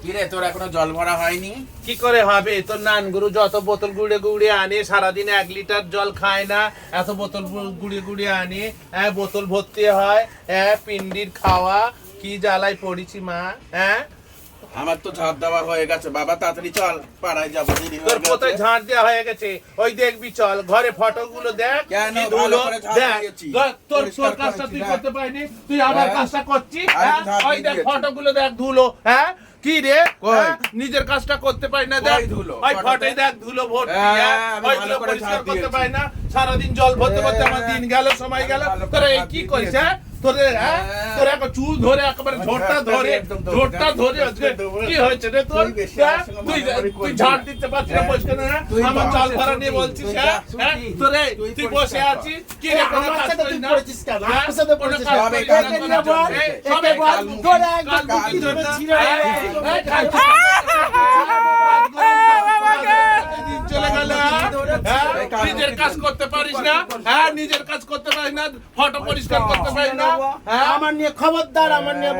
কিরে তোর এখনো জল ভরা হয়নি? কি করে হবে? তোর নানগুরু যত বোতল গুড়ে গুড়ে আনে, সারাদিন 1 লিটার জল খায় না, এত বোতল গুড়ে গুড়ে আনে, বোতল ভর্তি হয়, পিন্ডির খাওয়া, কি জ্বালায় পড়েছি মা। আমার তো ঝাড় দেওয়া হয়ে গেছে বাবা, তাড়াতাড়ি চল, পাড়ায় যাবো, দেরি হয়ে তোর গেছে। কোথায় ঝাড় দেওয়া হয়ে গেছে? ওই দেখবি, চল ঘরে ফটো গুলো দেখ, কেন? কি ভালো ধুলো করে ঝাড় দেখ। দিয়েছি। তোর পরিষ্কার কাজটা তুই করেছি, করতে পারিনি, তুই আমার কাজটা করছিস। আমি ঝাড় ওই দিয়ে দেখ দিয়েছি। ফটো গুলো দেখ, ধুলো। কি রে, কই? নিজের কাজটা করতে পারি না, দেখ কই ধুলো? ওই ফটোতে? ফটোয় দেখ ধুলো ভর্তি। আমি ওইগুলো ভালো করে পরিষ্কার ঝাড় করতে দিয়েছি। পারি না, সারাদিন জল ভরতে ভরতে আমার দিন গেল, সময় গেল। ভালো করে তোরা এই ঝাড় কি দিয়ে করিস? দিয়েছি। তোদের তোর একটা চুল ধরে একেবারে ঝোরটা ধরে, একদম দেবো, ঝোরটা ধরে আজকে দেবো। কি হয়েছে রে তোর? তুই বেশি হ্যাঁ? আমার সঙ্গে তুই মারামারি তুই করবি ঝাড় না। দিতে পারছিস না, পরিষ্কার না? তুই আমার তো চাল আমার ভাড়া সাথে নিয়ে বলছিস, তুই হ্যাঁ? যা, হ্যাঁ? ছুটি। তোরে তুই তুই পরিষ্কার বসে কর। আছিস, কি রে, কোনো আমার কাজ সাথে করিস তুই না? করেছিস কেন? হ্যাঁ? আমার সাথে কোনো করেছিস কাজ কেন? করিস একে না, নিয়ে কোনো বল, কাজ- এই, একে সবাই বল, কাল মুখি, ধরে একদম কাল মুখি কুকির ধরে ধরে না। ছিঁড়ে এই, ফেলে। এই, কাল চলে গেল, হ্যাঁ? নিজের কাজ করতে পারিস না, নিজের কাজ করতে পারিস না, ফটো পরিষ্কার করতে পারিস না, আমার নিয়ে খবরদার, আমার নিয়ে